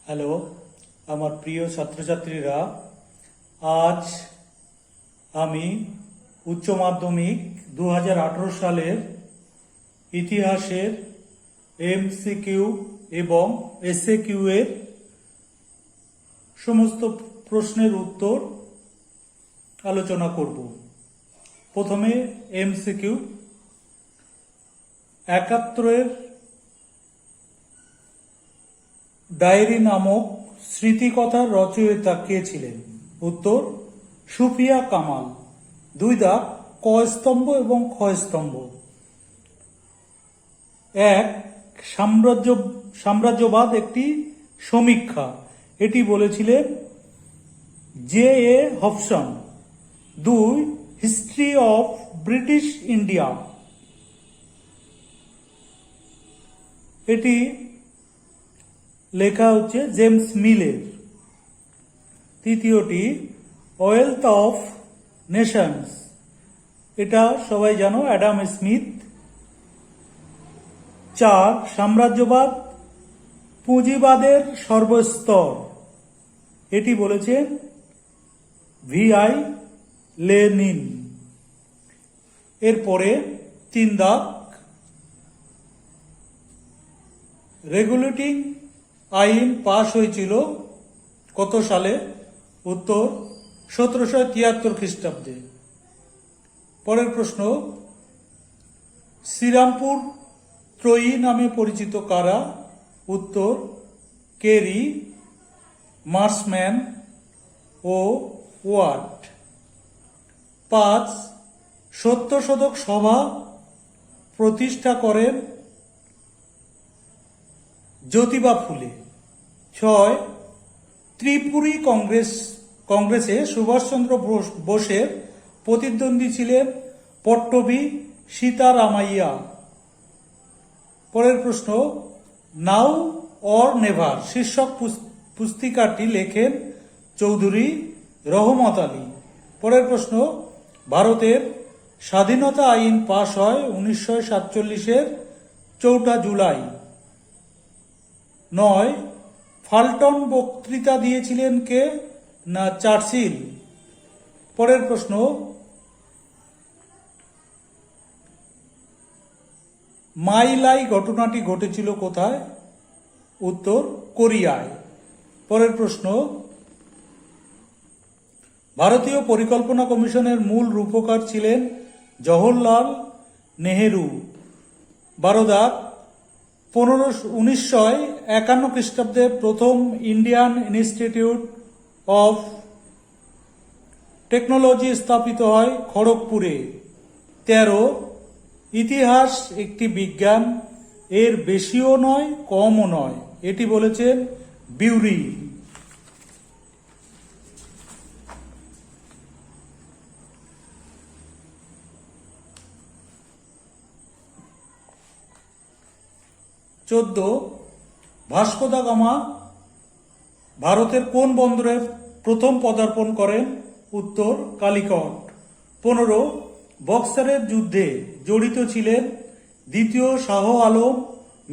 Hello আমার প্রিয় ছাত্রছাত্রীরা, আজ আমি উচ্চ মাধ্যমিক 2018 সালের ইতিহাসের এমসিকিউ এবং এসএকিউ এর সমস্ত প্রশ্নের উত্তর আলোচনা করব। প্রথমে এমসিকিউ। 71 ডায়েরি নামক স্মৃতিকথার রচয়িতা কে ছিলেন? উত্তর সুফিয়া কামাল। 2 দাগ ক স্তম্ভ এবং খ স্তম্ভ। 1 সাম্রাজ্যবাদ একটি সমীক্ষা, এটি বলেছিলেন J A Hobson. 2 history of British India, এটি লেখা হচ্ছে জেমস মিলের। তৃতীয়টি ওয়েলথ অফ নেশনস, এটা সবাই জানো অ্যাডাম স্মিথ। 4 সাম্রাজ্যবাদ পুঁজিবাদের সর্বস্তর, এটি বলেছেন VI লেনিন। এরপরে 3 দাগ রেগুলেটিং আইন পাশ হয়েছিল কত সালে? উত্তর 1773 খ্রিস্টাব্দে। পরের প্রশ্ন, শ্রীরামপুর ত্রয়ী নামে পরিচিত কারা? উত্তর কেরি, মার্সম্যান ও ওয়াট। 5 সত্যশোধক সভা প্রতিষ্ঠা করেন জ্যোতিবা ফুলে। 6 ত্রিপুরী কংগ্রেসে সুভাষচন্দ্র বোসের প্রতিদ্বন্দ্বী ছিলেন পট্টভী সীতারামাইয়া। পরের প্রশ্ন, নাও অর নেভার শীর্ষক পুস্তিকাটি লেখেন চৌধুরী রহমত আলী। পরের প্রশ্ন, ভারতের স্বাধীনতা আইন পাশ হয় 1947 4 জুলাই। 9 ফাল্টন বক্তৃতা দিয়েছিলেন কে? না চার্চিল। পরের প্রশ্ন, মাই লাই ঘটনাটি ঘটেছিল কোথায়? উত্তর কোরিয়ায়। পরের প্রশ্ন, ভারতীয় পরিকল্পনা কমিশনের মূল রূপকার ছিলেন জওহরলাল নেহেরু। 12 দাগ 1951 খ্রিস্টাব্দে প্রথম ইন্ডিয়ান ইনস্টিটিউট অফ টেকনোলজি স্থাপিত হয় খড়গপুরে। 13 ইতিহাস একটি বিজ্ঞান, এর বেশিও নয় কমও নয়, এটি বলেছেন বিউরি। 14 ভাস্কো দা গামা ভারতের কোন বন্দরে প্রথম পদার্পণ করেন? উত্তর কালিকট। 15 বক্সারের যুদ্ধে জড়িত ছিলেন দ্বিতীয় শাহ আলম,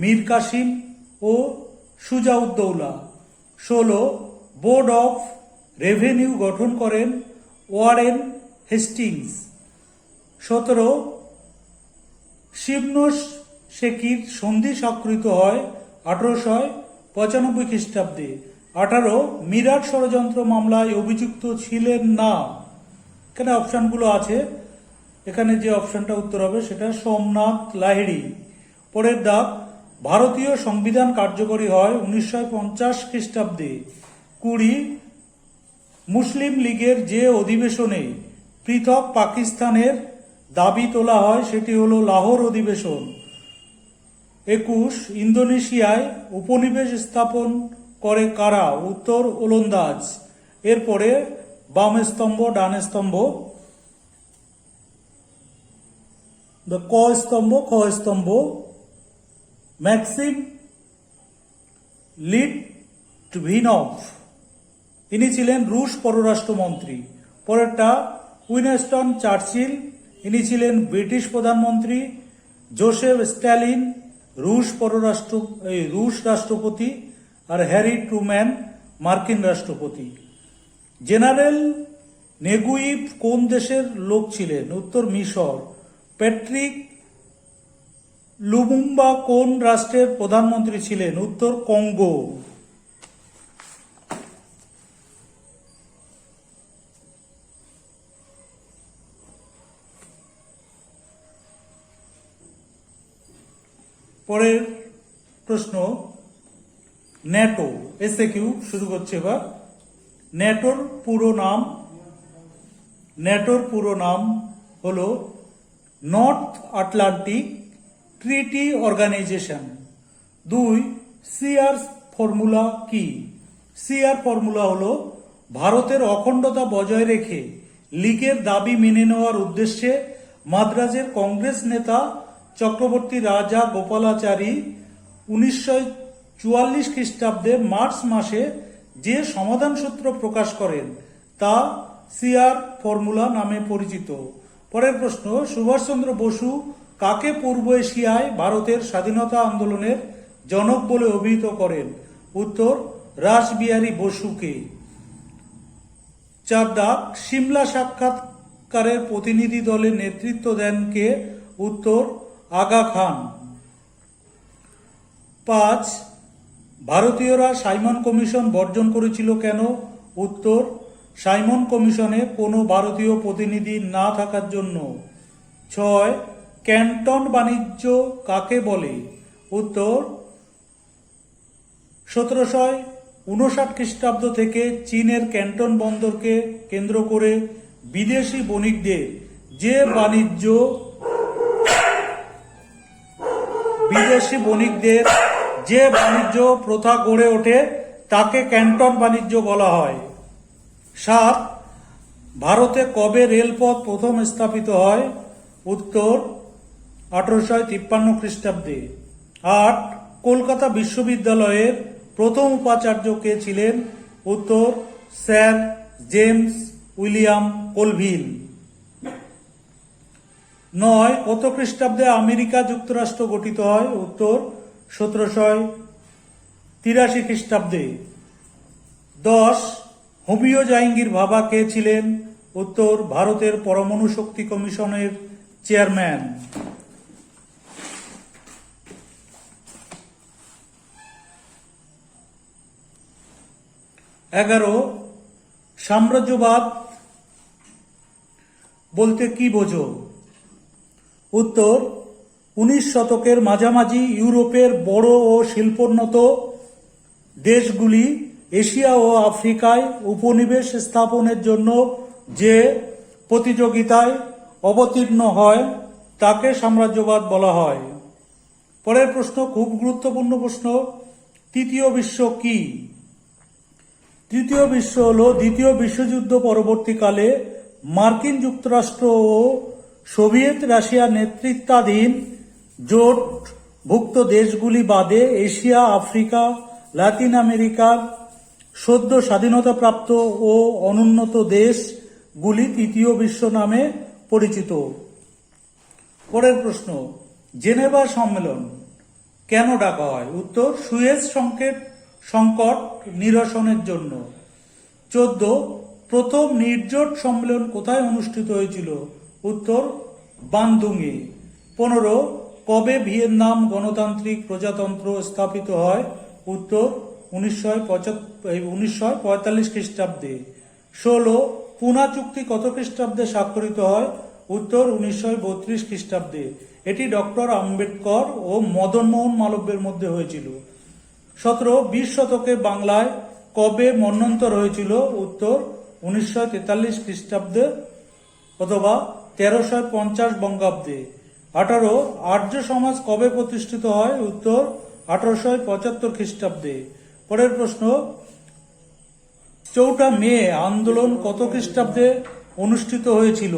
মীর কাসিম ও সুজাউদ্দৌলা। 16 বোর্ড অফ রেভিনিউ গঠন করেন ওয়ারেন হেস্টিংস। 17 শিবনোস শেকির সন্ধি স্বাক্ষরিত হয় 1895 খ্রিস্টাব্দে। 18 মিরাট ষড়যন্ত্র মামলায় অভিযুক্ত ছিলেন না। এখানে অপশনগুলো আছে, এখানে যে অপশনটা উত্তর হবে সেটা সোমনাথ লাহিড়ী। পরের দাগ, ভারতীয় সংবিধান কার্যকরী হয় 1950 খ্রিস্টাব্দে। 20 মুসলিম লীগের যে অধিবেশনে পৃথক পাকিস্তানের দাবি তোলা হয় সেটি হল লাহোর অধিবেশন। 21 ইন্দোনেশিয়ায় উপনিবেশ স্থাপন করে কারা? উত্তর ওলন্দাজ। এরপরে বাম স্তম্ভ ডান স্তম্ভ, ক স্তম্ভ খ স্তম্ভ। ম্যাক্সিম লিটভিনভ, ইনি ছিলেন রুশ পররাষ্ট্রমন্ত্রী। পরেরটা উইনস্টন চার্চিল, ইনি ছিলেন ব্রিটিশ প্রধানমন্ত্রী। জোসেফ স্ট্যালিন রুশ রাষ্ট্রপতি। আর হ্যারি ট্রুম্যান মার্কিন রাষ্ট্রপতি। জেনারেল নেগুইভ কোন দেশের লোক ছিলেন? উত্তর মিশর। প্যাট্রিক লুমুম্বা কোন রাষ্ট্রের প্রধানমন্ত্রী ছিলেন? উত্তর কঙ্গো। পরের প্রশ্ন, ন্যাটো এসএকিউ শুরু করছে এবার। ন্যাটোর পুরো নাম হলো north Atlantic treaty organization. 2, CR formula কি? সিআর ফর্মুলা হলো ভারতের অখণ্ডতা বজায় রেখে লীগের দাবি মেনে নেওয়ার উদ্দেশ্যে মাদ্রাজের কংগ্রেস নেতা চক্রবর্তী রাজা গোপালাচারী 1944 খ্রিস্টাব্দে মার্চ মাসে যে সমাধান সূত্র প্রকাশ করেন তা সিআর ফর্মুলা নামে পরিচিত। পরের প্রশ্ন, সুভাষচন্দ্র বসু কাকে পূর্ব এশিয়ায় ভারতের স্বাধীনতা আন্দোলনের জনক বলে অভিহিত করেন? উত্তর রাসবিহারী বসুকে। 4 দাগ, সিমলা সাক্ষাৎকারের প্রতিনিধি দলের নেতৃত্ব দেন কে? উত্তর আগা খান। 5, ভারতীয়রা সাইমন কমিশন বর্জন করেছিল কেন? উত্তর সাইমন কমিশনে কোনো ভারতীয় প্রতিনিধি না থাকার জন্য। 6, ক্যান্টন বাণিজ্য কাকে বলে? উত্তর 1759 খ্রিস্টাব্দ থেকে চীনের ক্যান্টন বন্দরকে কেন্দ্র করে বিদেশি বণিকদের যে বাণিজ্য প্রথা গড়ে ওঠে তাকে ক্যান্টন বাণিজ্য বলা হয়। 7, ভারতে কবে রেলপথ প্রথম স্থাপিত হয়? উত্তর 1853 খ্রিস্টাব্দে। 8, কলকাতা বিশ্ববিদ্যালয়ের প্রথম উপাচার্য কে ছিলেন? উত্তর স্যার জেমস উইলিয়াম কলভিল। 9, কত খ্রিস্টাব্দে আমেরিকা যুক্তরাষ্ট্র গঠিত হয়? উত্তর 1783 খ্রিস্টাব্দে। 10, হোমিও জাহাঙ্গীর ভাবা কে ছিলেন? উত্তর ভারতের পরমাণু শক্তি কমিশনের চেয়ারম্যান। 11, সাম্রাজ্যবাদ বলতে কি বোঝো? উত্তর 19 শতকের মাঝামাঝি ইউরোপের বড় ও শিল্পোন্নত দেশগুলি এশিয়া ও আফ্রিকায় উপনিবেশ স্থাপনের জন্য যে প্রতিযোগিতায় অবতীর্ণ হয় তাকে সাম্রাজ্যবাদ বলা হয়। পরের প্রশ্ন, খুব গুরুত্বপূর্ণ প্রশ্ন, তৃতীয় বিশ্ব কি? তৃতীয় বিশ্ব হল দ্বিতীয় বিশ্বযুদ্ধ পরবর্তীকালে মার্কিন যুক্তরাষ্ট্র ও সোভিয়েত রাশিয়া নেতৃত্বাধীন জোটভুক্ত দেশগুলি বাদে এশিয়া, আফ্রিকা, লাতিন আমেরিকার সদ্য স্বাধীনতাপ্রাপ্ত ও অনুন্নত দেশগুলি তৃতীয় বিশ্ব নামে পরিচিত। পরের প্রশ্ন, জেনেভা সম্মেলন কেন ডাকা হয়? উত্তর সুয়েজ সংকট নিরসনের জন্য। 14, প্রথম নির্জোট সম্মেলন কোথায় অনুষ্ঠিত হয়েছিল? উত্তর বান্দুংয়ে। 15, কবে ভিয়েতনাম গণতান্ত্রিক প্রজাতন্ত্র স্থাপিত হয়? উত্তর 1945 খ্রিস্টাব্দে। 16, পুনা চুক্তি কত খ্রিস্টাব্দে স্বাক্ষরিত হয়? উত্তর 1932 খ্রিস্টাব্দে। এটি ডক্টর আম্বেদকর ও মদন মোহন মালব্যের মধ্যে হয়েছিল। 17, 20 শতকে বাংলায় কবে মন্বন্তর হয়েছিল? উত্তর 1943 খ্রিস্টাব্দে অথবা 1350 বঙ্গাব্দে। 18, আর্য সমাজ কবে প্রতিষ্ঠিত হয়? উত্তর 1875 খ্রিস্টাব্দে। পরের প্রশ্ন, 4 মে আন্দোলন কত খ্রিস্টাব্দে অনুষ্ঠিত হয়েছিল?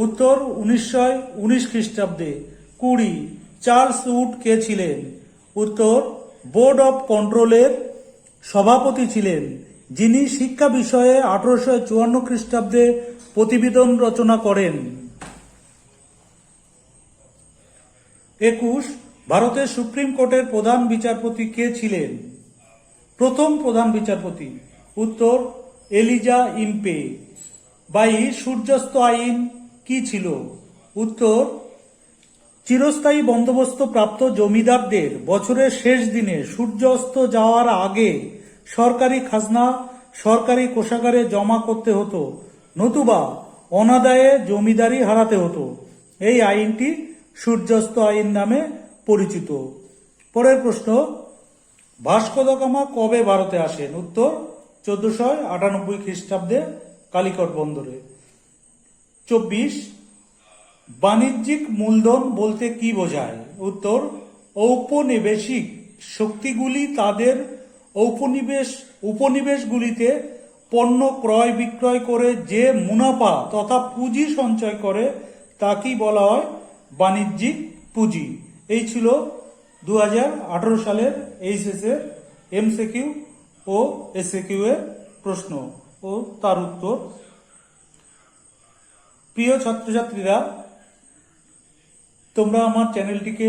উত্তর 1919 খ্রিস্টাব্দে। 20, চার্লস উড কে ছিলেন? উত্তর বোর্ড অব কন্ট্রোলের সভাপতি ছিলেন, যিনি শিক্ষা বিষয়ে 1854 খ্রিস্টাব্দে প্রতিবেদন রচনা করেন। 21, ভারতের সুপ্রিম কোর্টের প্রধান বিচারপতি কে ছিলেন? প্রথম প্রধান বিচারপতি? উত্তর এলিজা ইম্পে। 22 সূর্যাস্ত আইন কি ছিল? উত্তর চিরস্থায়ী বন্দোবস্ত প্রাপ্ত জমিদারদের বছরের শেষ দিনে সূর্য অস্ত যাওয়ার আগে সরকারি খাজনা সরকারি কোষাগারে জমা করতে হতো, নতুবা অনাদায়ে জমিদারি হারাতে হতো। এই আইনটি সূর্যাস্ত আইন নামে পরিচিত। পরের প্রশ্ন, ভাস্কো দা গামা কবে ভারতে আসেন? উত্তর 1498 খ্রিস্টাব্দে কালিকট বন্দরে। 24 বাণিজ্যিক মূলধন বলতে কি বোঝায়? উত্তর ঔপনিবেশিক শক্তিগুলি তাদের উপনিবেশগুলিতে পণ্য ক্রয় বিক্রয় করে যে মুনাফা তথা পুঁজি সঞ্চয় করে তাকেই বলা হয় বাণিজ্যিক পুঁজি। এই ছিল 2018 সালের এইচএস এর এমসিকিউ ও এসএকিউ এর প্রশ্ন ও তার উত্তর। প্রিয় ছাত্রছাত্রীরা, তোমরা আমার চ্যানেলটিকে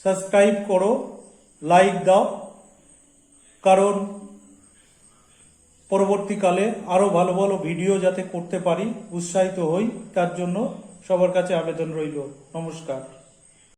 সাবস্ক্রাইব করো, লাইক দাও, কারণ পরবর্তীকালে আরো ভালো ভালো ভিডিও যাতে করতে পারি, উৎসাহিত হই, তার জন্য সবার কাছে আবেদন রইল। নমস্কার।